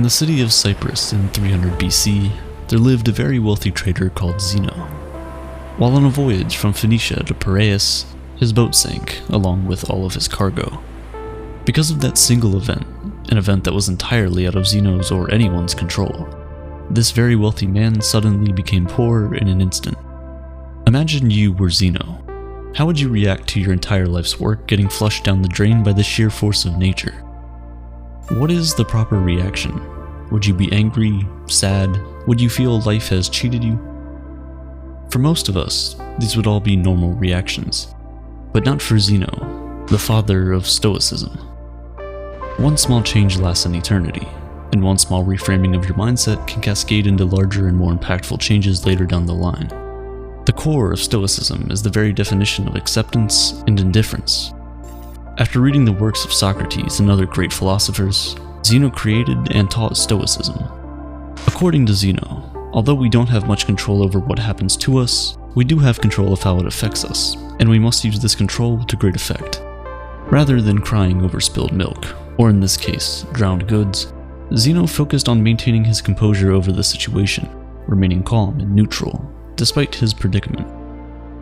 In the city of Cyprus in 300 BC, there lived a very wealthy trader called Zeno. While on a voyage from Phoenicia to Piraeus, his boat sank along with all of his cargo. Because of that single event, an event that was entirely out of Zeno's or anyone's control, this very wealthy man suddenly became poor in an instant. Imagine you were Zeno. How would you react to your entire life's work getting flushed down the drain by the sheer force of nature? What is the proper reaction? Would you be angry, sad? Would you feel life has cheated you? For most of us, these would all be normal reactions. But not for Zeno, the father of Stoicism. One small change lasts an eternity, and one small reframing of your mindset can cascade into larger and more impactful changes later down the line. The core of Stoicism is the very definition of acceptance and indifference. After reading the works of Socrates and other great philosophers, Zeno created and taught Stoicism. According to Zeno, although we don't have much control over what happens to us, we do have control of how it affects us, and we must use this control to great effect. Rather than crying over spilled milk, or in this case, drowned goods, Zeno focused on maintaining his composure over the situation, remaining calm and neutral, despite his predicament.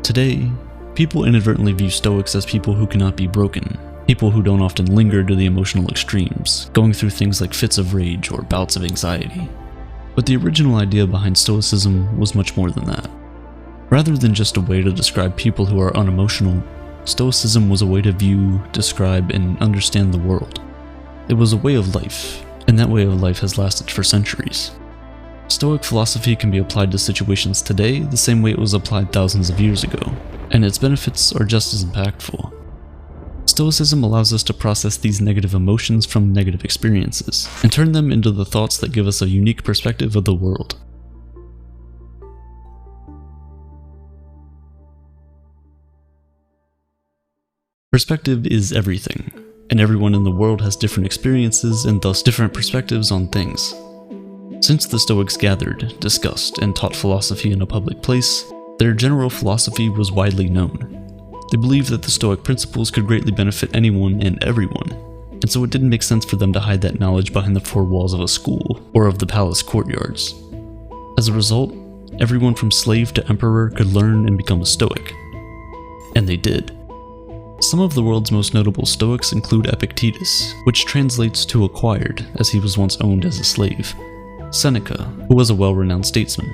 Today, people inadvertently view Stoics as people who cannot be broken, people who don't often linger to the emotional extremes, going through things like fits of rage or bouts of anxiety. But the original idea behind Stoicism was much more than that. Rather than just a way to describe people who are unemotional, Stoicism was a way to view, describe, and understand the world. It was a way of life, and that way of life has lasted for centuries. Stoic philosophy can be applied to situations today the same way it was applied thousands of years ago, and its benefits are just as impactful. Stoicism allows us to process these negative emotions from negative experiences, and turn them into the thoughts that give us a unique perspective of the world. Perspective is everything, and everyone in the world has different experiences and thus different perspectives on things. Since the Stoics gathered, discussed, and taught philosophy in a public place, their general philosophy was widely known. They believed that the Stoic principles could greatly benefit anyone and everyone, and so it didn't make sense for them to hide that knowledge behind the four walls of a school or of the palace courtyards. As a result, everyone from slave to emperor could learn and become a Stoic. And they did. Some of the world's most notable Stoics include Epictetus, which translates to acquired, as he was once owned as a slave, Seneca, who was a well-renowned statesman,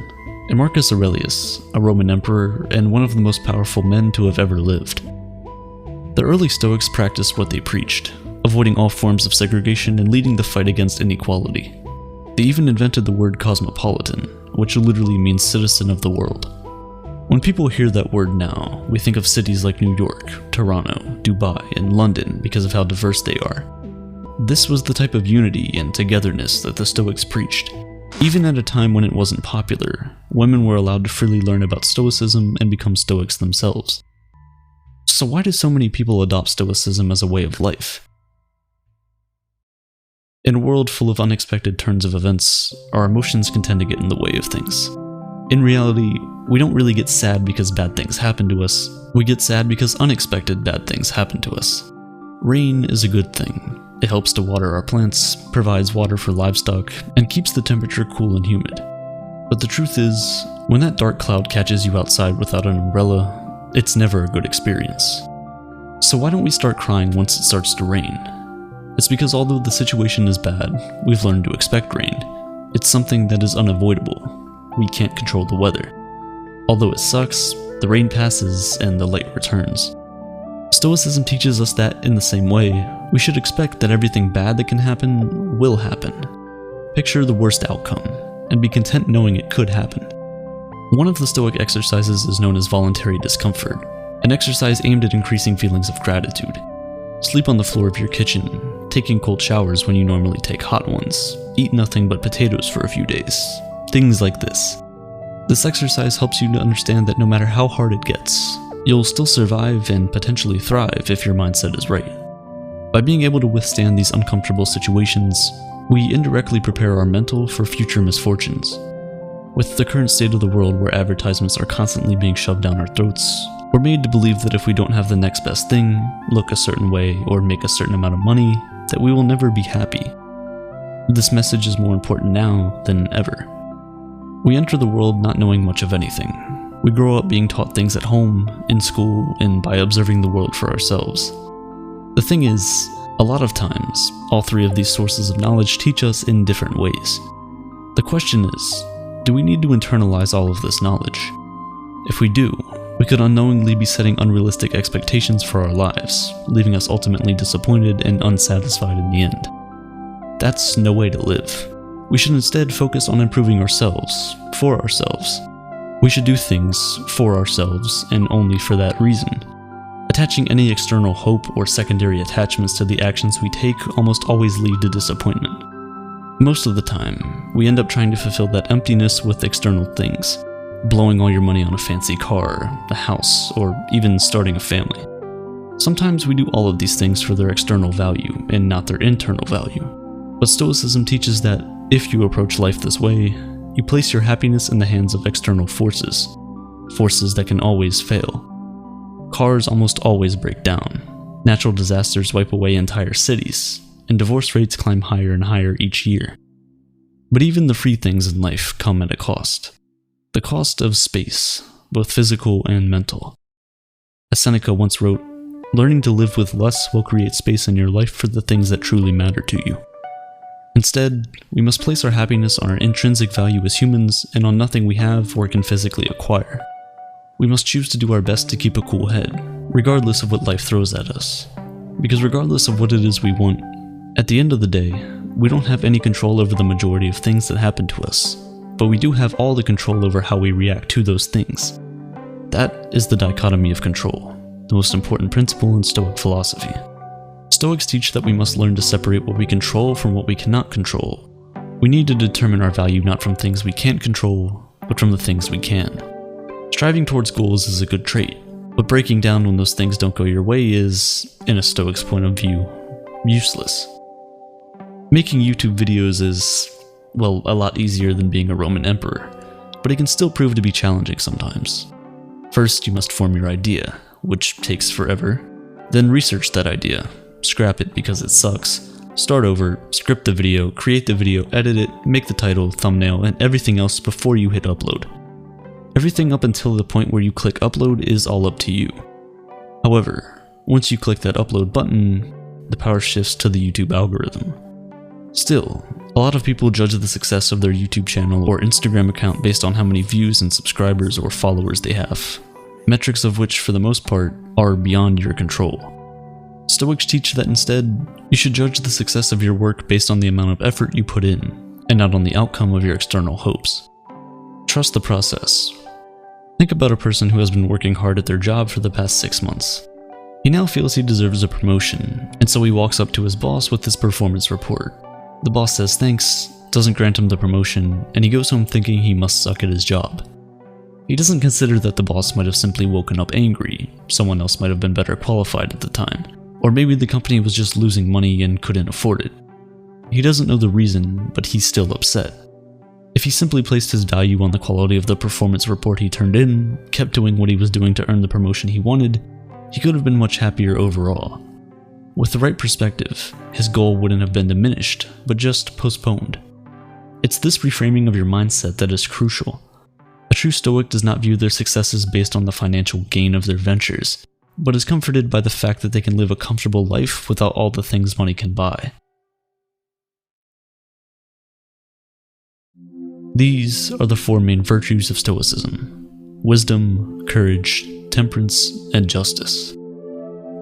and Marcus Aurelius, a Roman emperor and one of the most powerful men to have ever lived. The early Stoics practiced what they preached, avoiding all forms of segregation and leading the fight against inequality. They even invented the word cosmopolitan, which literally means citizen of the world. When people hear that word now, we think of cities like New York, Toronto, Dubai, and London because of how diverse they are. This was the type of unity and togetherness that the Stoics preached. Even at a time when it wasn't popular, women were allowed to freely learn about Stoicism and become Stoics themselves. So why do so many people adopt Stoicism as a way of life? In a world full of unexpected turns of events, our emotions can tend to get in the way of things. In reality, we don't really get sad because bad things happen to us, we get sad because unexpected bad things happen to us. Rain is a good thing. It helps to water our plants, provides water for livestock, and keeps the temperature cool and humid. But the truth is, when that dark cloud catches you outside without an umbrella, it's never a good experience. So why don't we start crying once it starts to rain? It's because although the situation is bad, we've learned to expect rain. It's something that is unavoidable. We can't control the weather. Although it sucks, the rain passes and the light returns. Stoicism teaches us that, in the same way, we should expect that everything bad that can happen will happen. Picture the worst outcome, and be content knowing it could happen. One of the Stoic exercises is known as voluntary discomfort, an exercise aimed at increasing feelings of gratitude. Sleep on the floor of your kitchen, taking cold showers when you normally take hot ones, eat nothing but potatoes for a few days, things like this. This exercise helps you to understand that no matter how hard it gets, you'll still survive and potentially thrive if your mindset is right. By being able to withstand these uncomfortable situations, we indirectly prepare our mental for future misfortunes. With the current state of the world where advertisements are constantly being shoved down our throats, we're made to believe that if we don't have the next best thing, look a certain way, or make a certain amount of money, that we will never be happy. This message is more important now than ever. We enter the world not knowing much of anything. We grow up being taught things at home, in school, and by observing the world for ourselves. The thing is, a lot of times, all three of these sources of knowledge teach us in different ways. The question is, do we need to internalize all of this knowledge? If we do, we could unknowingly be setting unrealistic expectations for our lives, leaving us ultimately disappointed and unsatisfied in the end. That's no way to live. We should instead focus on improving ourselves, for ourselves. We should do things for ourselves and only for that reason. Attaching any external hope or secondary attachments to the actions we take almost always lead to disappointment. Most of the time, we end up trying to fulfill that emptiness with external things, blowing all your money on a fancy car, a house, or even starting a family. Sometimes we do all of these things for their external value and not their internal value. But Stoicism teaches that if you approach life this way, you place your happiness in the hands of external forces, forces that can always fail. Cars almost always break down, natural disasters wipe away entire cities, and divorce rates climb higher and higher each year. But even the free things in life come at a cost. The cost of space, both physical and mental. As Seneca once wrote, "Learning to live with less will create space in your life for the things that truly matter to you." Instead, we must place our happiness on our intrinsic value as humans and on nothing we have or can physically acquire. We must choose to do our best to keep a cool head, regardless of what life throws at us. Because regardless of what it is we want, at the end of the day, we don't have any control over the majority of things that happen to us, but we do have all the control over how we react to those things. That is the dichotomy of control, the most important principle in Stoic philosophy. Stoics teach that we must learn to separate what we control from what we cannot control. We need to determine our value not from things we can't control, but from the things we can. Striving towards goals is a good trait, but breaking down when those things don't go your way is, in a Stoic's point of view, useless. Making YouTube videos is, well, a lot easier than being a Roman emperor, but it can still prove to be challenging sometimes. First, you must form your idea, which takes forever. Then research that idea. Scrap it because it sucks, start over, script the video, create the video, edit it, make the title, thumbnail, and everything else before you hit upload. Everything up until the point where you click upload is all up to you. However, once you click that upload button, the power shifts to the YouTube algorithm. Still, a lot of people judge the success of their YouTube channel or Instagram account based on how many views and subscribers or followers they have, metrics of which for the most part are beyond your control. Stoics teach that instead, you should judge the success of your work based on the amount of effort you put in, and not on the outcome of your external hopes. Trust the process. Think about a person who has been working hard at their job for the past 6 months. He now feels he deserves a promotion, and so he walks up to his boss with his performance report. The boss says thanks, doesn't grant him the promotion, and he goes home thinking he must suck at his job. He doesn't consider that the boss might have simply woken up angry, someone else might have been better qualified at the time, or maybe the company was just losing money and couldn't afford it. He doesn't know the reason, but he's still upset. If he simply placed his value on the quality of the performance report he turned in, kept doing what he was doing to earn the promotion he wanted, he could have been much happier overall. With the right perspective, his goal wouldn't have been diminished, but just postponed. It's this reframing of your mindset that is crucial. A true Stoic does not view their successes based on the financial gain of their ventures, but is comforted by the fact that they can live a comfortable life without all the things money can buy. These are the 4 main virtues of Stoicism: wisdom, courage, temperance, and justice.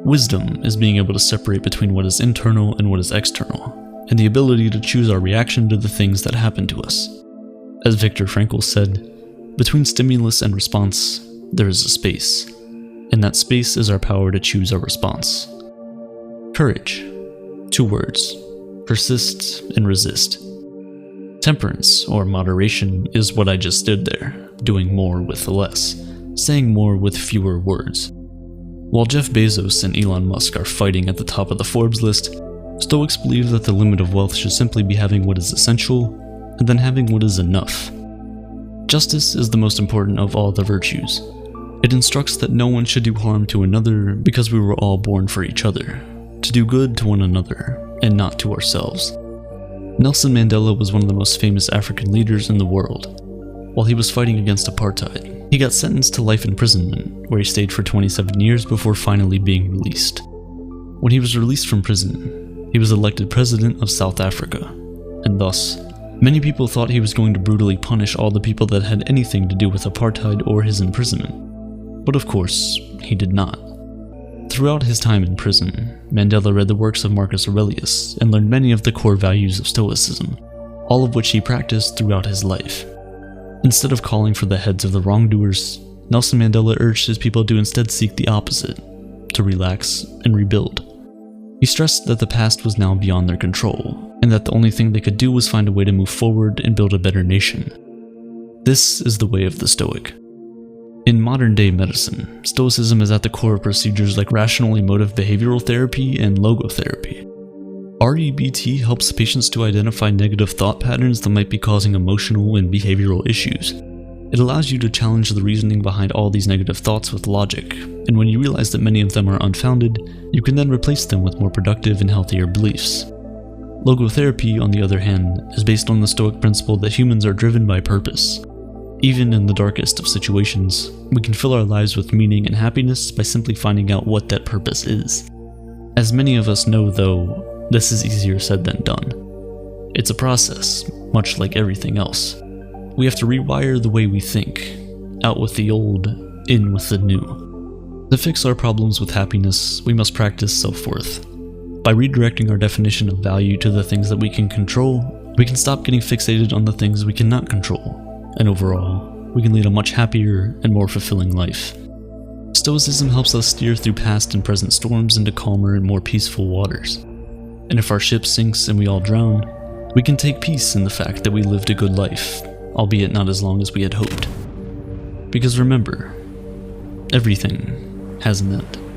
Wisdom is being able to separate between what is internal and what is external, and the ability to choose our reaction to the things that happen to us. As Viktor Frankl said, between stimulus and response, there is a space, and that space is our power to choose our response. Courage. 2 words: persist and resist. Temperance, or moderation, is what I just did there, doing more with less, saying more with fewer words. While Jeff Bezos and Elon Musk are fighting at the top of the Forbes list, Stoics believe that the limit of wealth should simply be having what is essential, and then having what is enough. Justice is the most important of all the virtues. It instructs that no one should do harm to another because we were all born for each other, to do good to one another, and not to ourselves. Nelson Mandela was one of the most famous African leaders in the world. While he was fighting against apartheid, he got sentenced to life imprisonment, where he stayed for 27 years before finally being released. When he was released from prison, he was elected president of South Africa, and thus, many people thought he was going to brutally punish all the people that had anything to do with apartheid or his imprisonment. But of course, he did not. Throughout his time in prison, Mandela read the works of Marcus Aurelius and learned many of the core values of Stoicism, all of which he practiced throughout his life. Instead of calling for the heads of the wrongdoers, Nelson Mandela urged his people to instead seek the opposite, to relax and rebuild. He stressed that the past was now beyond their control, and that the only thing they could do was find a way to move forward and build a better nation. This is the way of the Stoic. In modern-day medicine, Stoicism is at the core of procedures like rational emotive behavioral therapy and logotherapy. REBT helps patients to identify negative thought patterns that might be causing emotional and behavioral issues. It allows you to challenge the reasoning behind all these negative thoughts with logic, and when you realize that many of them are unfounded, you can then replace them with more productive and healthier beliefs. Logotherapy, on the other hand, is based on the Stoic principle that humans are driven by purpose. Even in the darkest of situations, we can fill our lives with meaning and happiness by simply finding out what that purpose is. As many of us know, though, this is easier said than done. It's a process, much like everything else. We have to rewire the way we think, out with the old, in with the new. To fix our problems with happiness, we must practice self-worth. By redirecting our definition of value to the things that we can control, we can stop getting fixated on the things we cannot control. And overall, we can lead a much happier and more fulfilling life. Stoicism helps us steer through past and present storms into calmer and more peaceful waters. And if our ship sinks and we all drown, we can take peace in the fact that we lived a good life, albeit not as long as we had hoped. Because remember, everything has an end.